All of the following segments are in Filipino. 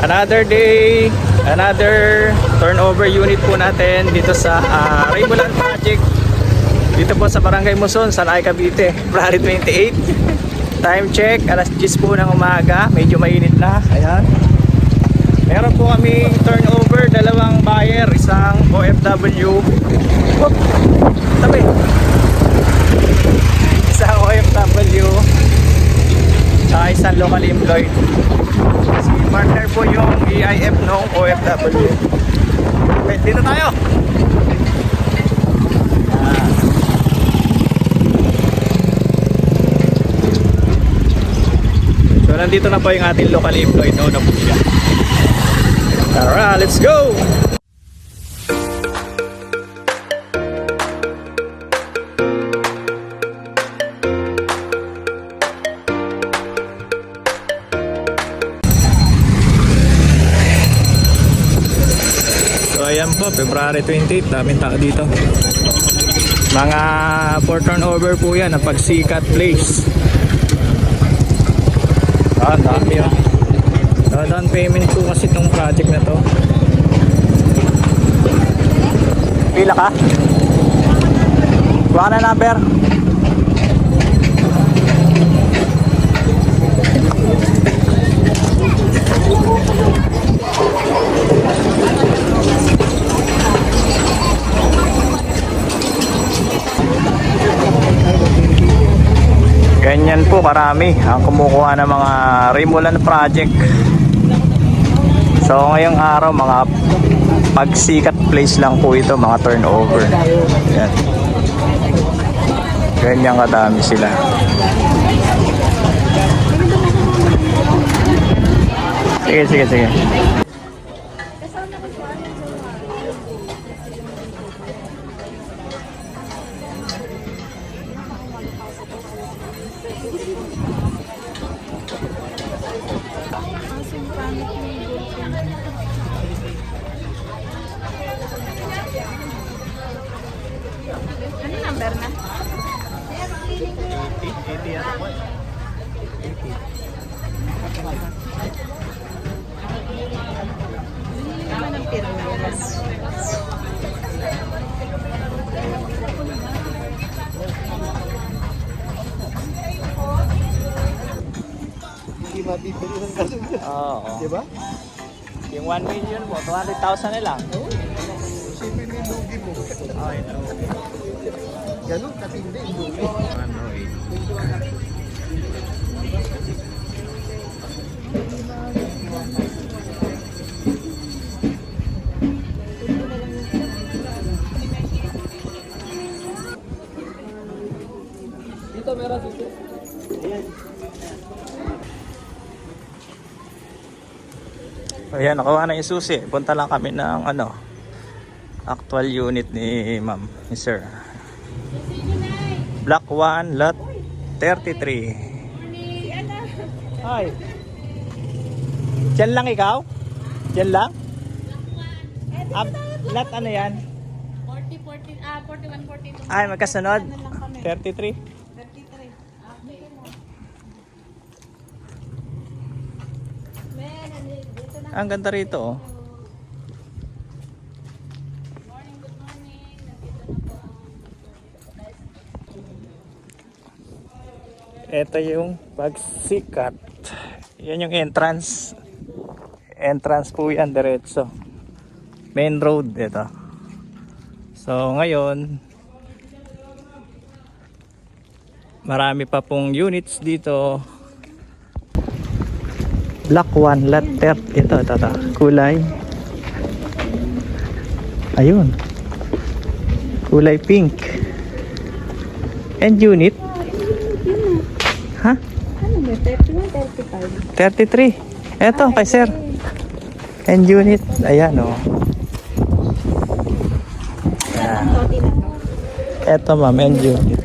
Another day, another turnover unit po natin dito sa Rainbow Land Project. Dito po sa Barangay Muson, Sanay, Cavite, February 28. Time check, alas 10 po ng umaga. Medyo mainit na. Ayan. Meron po kami turnover, dalawang buyer, isang OFW. Oop, tabi. Isang OFW, tsaka isang local employed. Si partner po yung EIF ng OFW. Okay, dito tayo. So nandito na po yung ating local employed. No, na po siya. Tara, let's go! Ayan po, February 28, daming tao dito. Mga for turnover po yan, ang Pagsikat Place. Dami yun. Down payment po kasi itong project na to. Pila ka? Kuha na number. Ganyan po karami ang kumukuha ng mga Rainbow Land Project. So ngayong araw mga Pagsikat Place lang po ito, mga turnover. Yan. Ganyan kadami sila. Sige. Ano number na? 80 yan po. 80. Hindi naman ang pirmas. Hindi mabibili ng ganun. Oo. Diba? Yung 1 million po, 200,000 na lang. Oo. Siyempre may lugi mo. Okay, no. Ganun, katindi yung lugi. Dito meron dito. Ayan. Ayan, nakuha na yung susi. Punta lang kami ng actual unit ni ma'am, ni sir. Block 1, lot 33. Hi. Diyan lang ikaw? Diyan lang? Lot ano yan? 41, 42. Ay, magkasunod? 33? 33. Ang ganda rito, oh. Good morning. Ito yung Pagsikat. Yan yung entrance. Entrance po yan, diretso. Main road, ito. So, ngayon, marami pa pong units dito. Block 1, lot 30. Ito. Kulay. Ayun. Kulay pink. And unit. Ha? Ano ba? 31, 35. 33. Eto, kay sir. And unit. Ayan, oh. Ang toti na to. Eto, ma'am. And unit.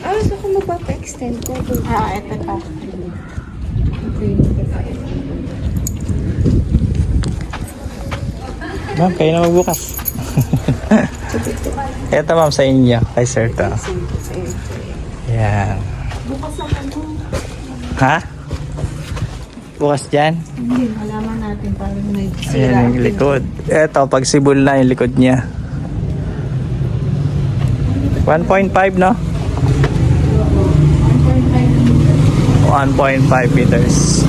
Gusto ko magpapa-extend ko. Ito pa. Ma'am, kayo na magbukas. Eto, ma'am, sa inyo. Kay sir to. Ayan. Bukas naman mo. Ha? Bukas dyan. Hindi, malaman natin parang may Ayan yung likod. Eto, pag sibol na yung likod niya. 1.5 no? 1.5 meters.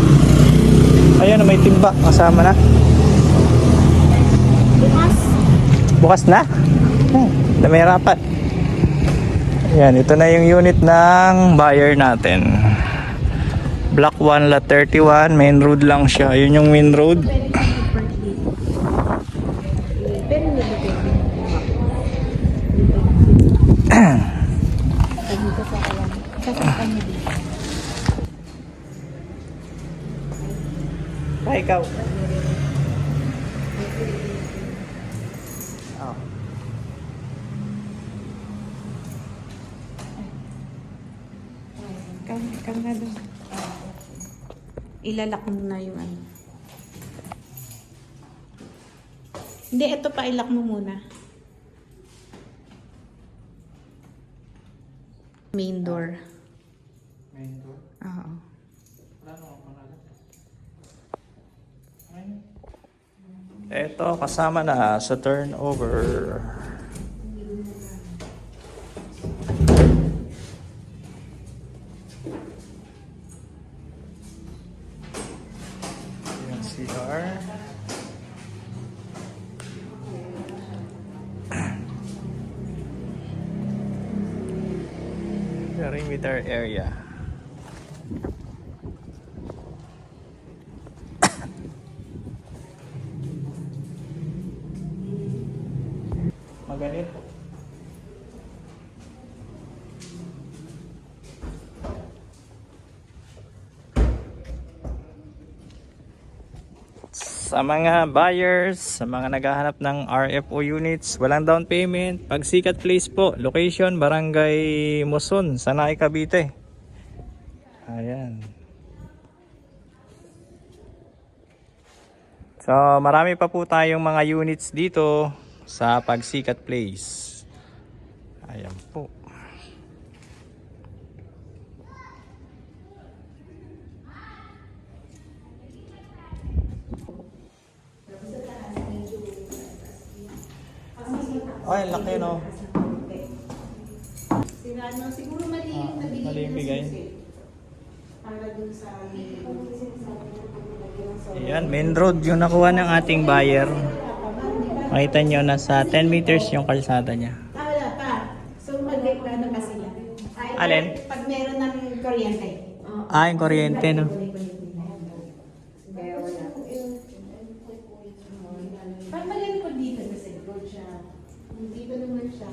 Ayan, may timba. Kasama na. Bukas. Bukas na? May rapat. Ayan, ito na yung unit ng buyer natin. Block 1 lot 31. Main road lang siya. Yun yung main road. Pwede sa birthday. Pero hindi pwede. Dito sa kalam. Sasaktan niya dito. Ay, ikaw. Oh. Ikaw na doon. Ilalak mo na yung ano. Hindi, ito pa ilak mo muna. Main door. Main door? Oo. Ito, kasama na sa turnover. Ayan, CR. Perimeter area. Magalit. Sa mga buyers, sa mga naghahanap ng RFO units, walang down payment. Pagsikat Place po, location Barangay Muson, Sanay, Cavite. Ayan. So, marami pa po tayong mga units dito sa Pagsikat Place. Ayan po. Ay, laki no. Siguro mali yung nabigay mali yung ng bigay. susi. Para dun sa Ayan, main road yung nakuha ng ating buyer. Makita nyo, nasa 10 meters yung kalsada niya. wala pa. So mag-ano pa sila? Alin? Pag meron ng kuryente. Ah, yung kuryente no. Pag magaling ko dito kasi good siya. Dito naman siya.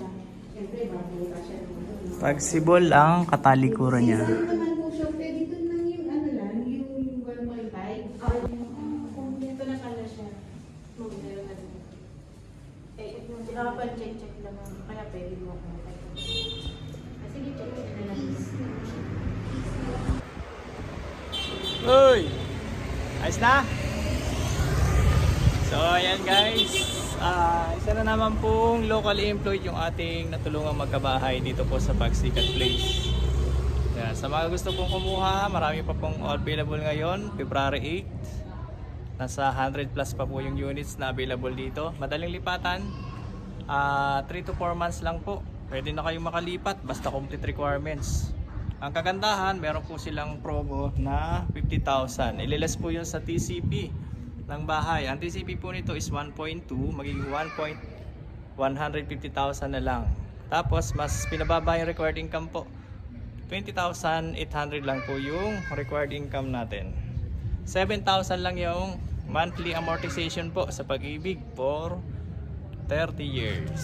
Siyempre, mabuka siya naman. Pag sibol ang katalikuran niya. Season naman po siya. Pwede dito lang yung ano lang, yung 1.5. Kung dito na pala siya. Meron na din. Check lang. Kaya pwede mo ako. Sige, check na lang. Uy! Ayos na? So, ayan guys. Isa na naman pong locally employed yung ating natulungang magkabahay dito po sa Pagsikat Place. Yan. Sa mga gusto pong kumuha, marami pa pong available ngayon. February 8. Nasa 100 plus pa po yung units na available dito. Madaling lipatan. 3 to 4 months lang po. Pwede na kayong makalipat basta complete requirements. Ang kagandahan, meron po silang promo na 50,000. Ililas po yun sa TCP ng bahay. Ang TCP po nito is 1.2, magiging 150,000 na lang. Tapos mas pinababa yung required income po. 20,800 lang po yung required income natin. 7,000 lang yung monthly amortization po sa Pag-ibig for 30 years.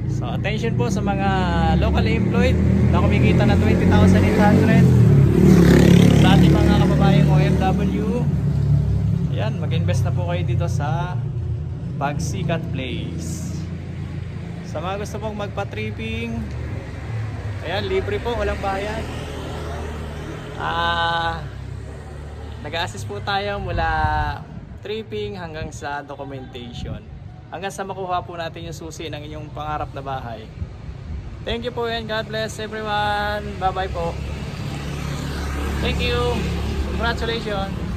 So attention po sa mga locally employed na kumikita ng 20,800 sa ating mga kababayang OFW. Ayan, mag-invest na po kayo dito sa Pagsikat Place. Sa mga gusto pong magpa-tripping, ayan, libre po, walang bayad. Nag-a-assist po tayo mula tripping hanggang sa documentation. Hanggang sa makuha po natin yung susi ng inyong pangarap na bahay. Thank you po and God bless everyone. Bye bye po. Thank you. Congratulations.